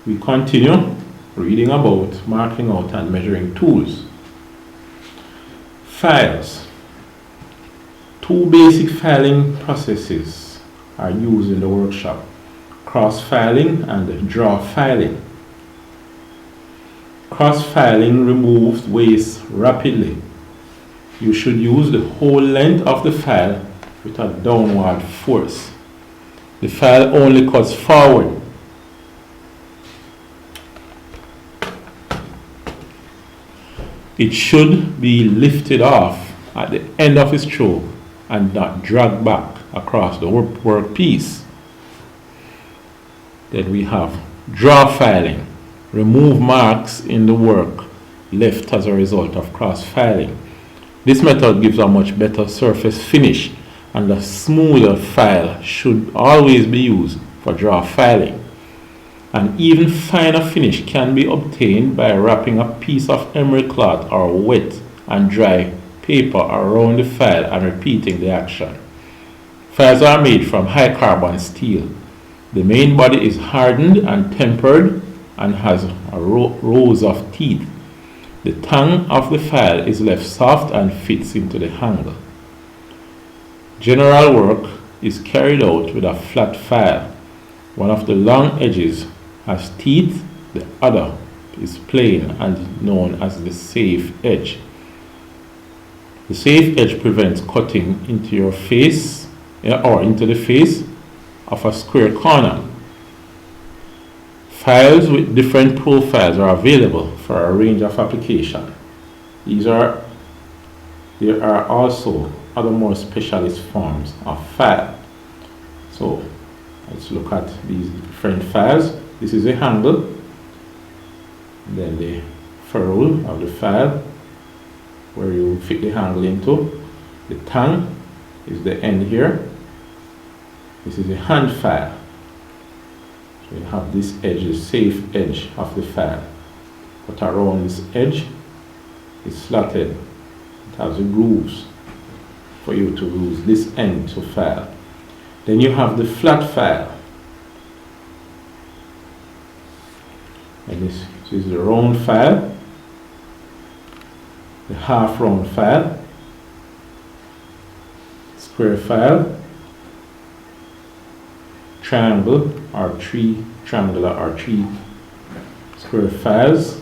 We continue reading about marking out and measuring tools. Files. Two basic filing processes are used in the workshop: cross-filing and draw filing. Cross-filing removes waste rapidly. You should use the whole length of the file with a downward force. The file only cuts forward. It should be lifted off at the end of the stroke and not dragged back across the workpiece. Then we have draw filing. Remove marks in the work left as a result of cross filing. This method gives a much better surface finish, and a smoother file should always be used for draw filing. An even finer finish can be obtained by wrapping a piece of emery cloth or wet and dry paper around the file and repeating the action. Files are made from high carbon steel. The main body is hardened and tempered and has rows of teeth. The tongue of the file is left soft and fits into the handle. General work is carried out with a flat file. One of the long edges has teeth, the other is plain and known as the safe edge. The safe edge prevents cutting into your face or into the face of a square corner. Files with different profiles are available for a range of applications. There are also other more specialist forms of file. So let's look at these different files. This is a handle, then the ferrule of the file where you fit the handle into. The tongue is the end here. This is a hand file. So you have this edge, the safe edge of the file. But around this edge is slotted. It has the grooves for you to use this end to file. Then you have the flat file. And this is the round file, the half round file, square file, triangle or three triangular or three square files,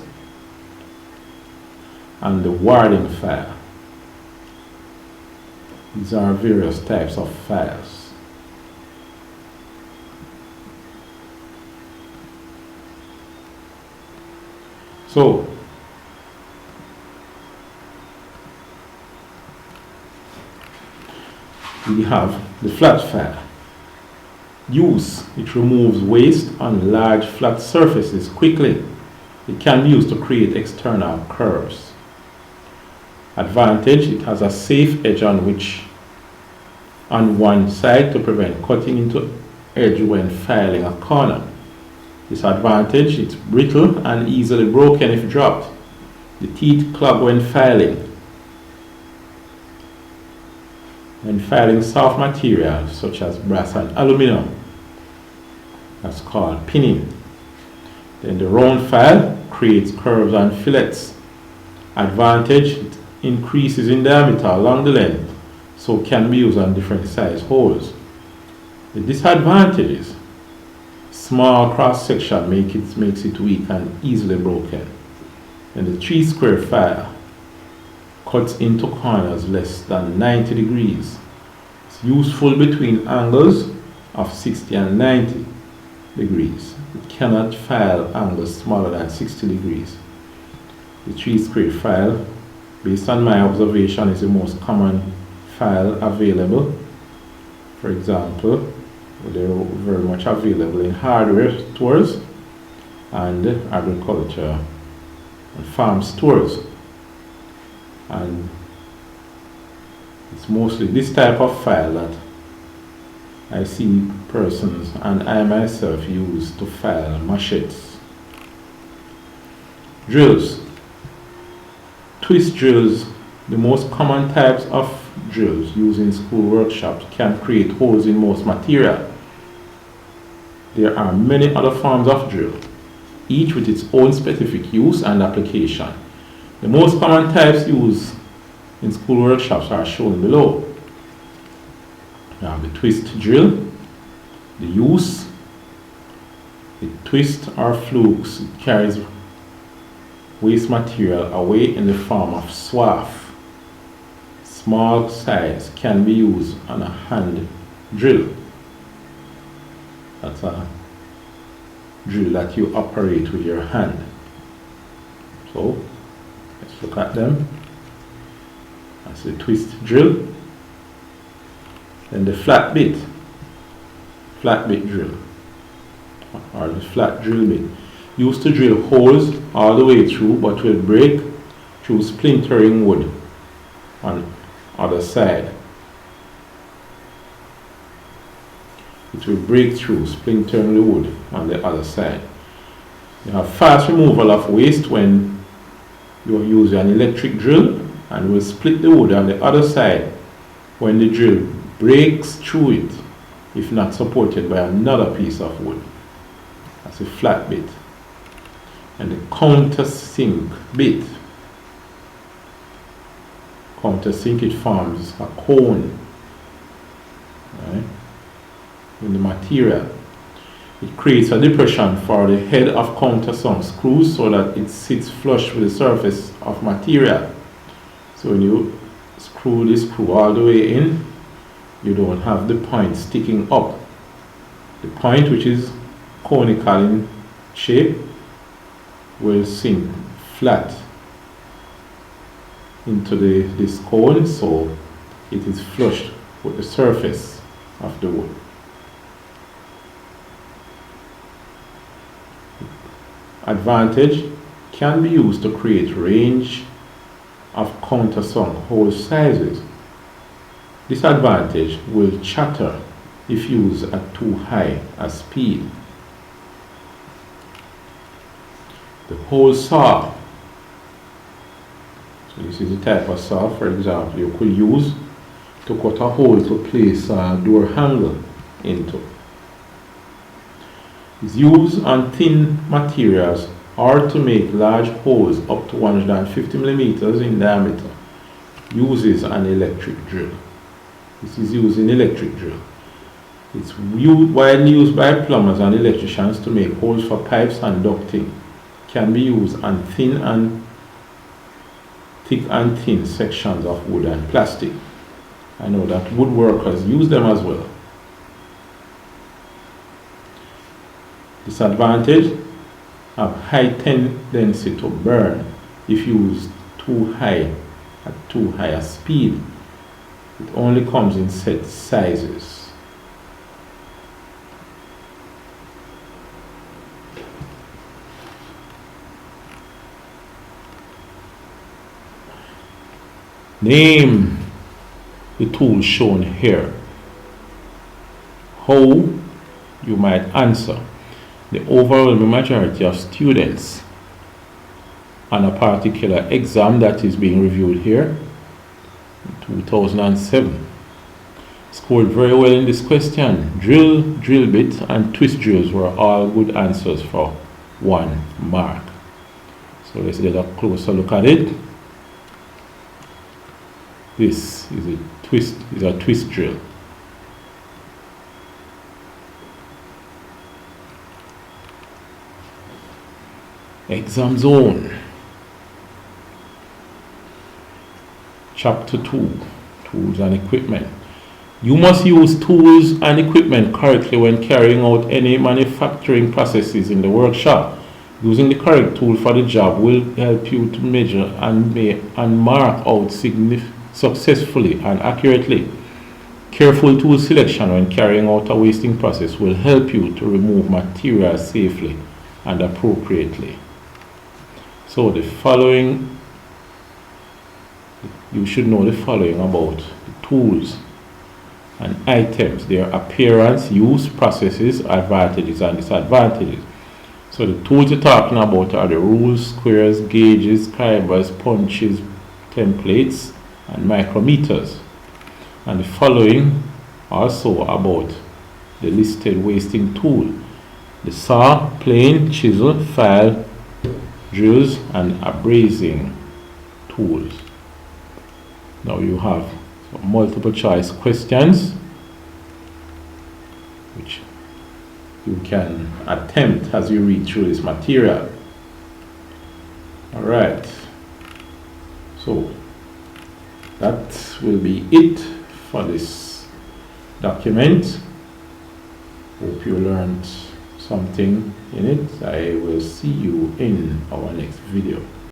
and the warding file. These are various types of files. So we have the flat file. Use: it removes waste on large flat surfaces quickly. It can be used to create external curves. Advantage: it has a safe edge on one side to prevent cutting into edge when filing a corner. Disadvantage: it's brittle and easily broken if dropped. The teeth clog when filing. When filing soft materials such as brass and aluminum, that's called pinning. Then the round file creates curves and fillets. Advantage: it increases in diameter along the length, so can be used on different size holes. The disadvantages: small cross section makes it weak and easily broken. And the 3 square file cuts into corners less than 90 degrees. It's useful between angles of 60 and 90 degrees. It cannot file angles smaller than 60 degrees. The 3 square file, based on my observation, is the most common file available. For example, they're very much available in hardware stores and agriculture and farm stores. And it's mostly this type of file that I see persons and I myself use to file machetes. Drills. Twist drills, the most common types of drills used in school workshops, can create holes in most material. There are many other forms of drill. each with its own specific use and application. The most common types used in school workshops are shown below. Now the twist drill, the use, the twist or flukes, it carries waste material away in the form of swath. Small size can be used on a hand drill. That's a drill that you operate with your hand. So let's look at them. That's the twist drill. Then the flat bit drill, or the flat drill bit, used to drill holes all the way through, but will break through splintering wood on other side. It will break through splintering the wood on the other side. You have fast removal of waste when you are using an electric drill, and will split the wood on the other side when the drill breaks through it, if not supported by another piece of wood. That's a flat bit. And the countersink bit. Countersink, it forms a cone, right, in the material. It creates a depression for the head of countersunk screws so that it sits flush with the surface of material. So when you screw this screw all the way in, you don't have the point sticking up. The point, which is conical in shape, will sink flat into this cone, so it is flushed with the surface of the wood. Advantage can be used to create range of countersunk hole sizes. Disadvantage will chatter if used at too high a speed. The hole saw. So this is the type of saw, for example, you could use to cut a hole to place a door handle into. It's used on thin materials or to make large holes up to 150 millimeters in diameter. Uses an electric drill. This is used in electric drill. It's widely used by plumbers and electricians to make holes for pipes and ducting. Can be used on thick and thin sections of wood and plastic. I know that woodworkers use them as well. Disadvantage: have high tendency to burn if used at too high a speed. It only comes in set sizes. Name the tool shown here. How you might answer. The overwhelming majority of students on a particular exam that is being reviewed here, 2007, scored very well in this question. Drill, drill bit, and twist drills were all good answers for 1 mark. So let's get a closer look at it. This is a twist drill. Exam zone. Chapter 2, Tools and Equipment. You must use tools and equipment correctly when carrying out any manufacturing processes in the workshop. Using the correct tool for the job will help you to measure and mark out successfully and accurately. Careful tool selection when carrying out a wasting process will help you to remove material safely and appropriately. So the following, you should know the following about the tools and items: their appearance, use, processes, advantages and disadvantages. So the tools you're talking about are the rules, squares, gauges, calibers, punches, templates, and micrometers. And the following also about the listed wasting tool. the saw, plane, chisel, file, drills, and abrasing tools. Now you have multiple choice questions which you can attempt as you read through this material. Alright, so that will be it for this document. Hope you learned something in it. I will see you in our next video.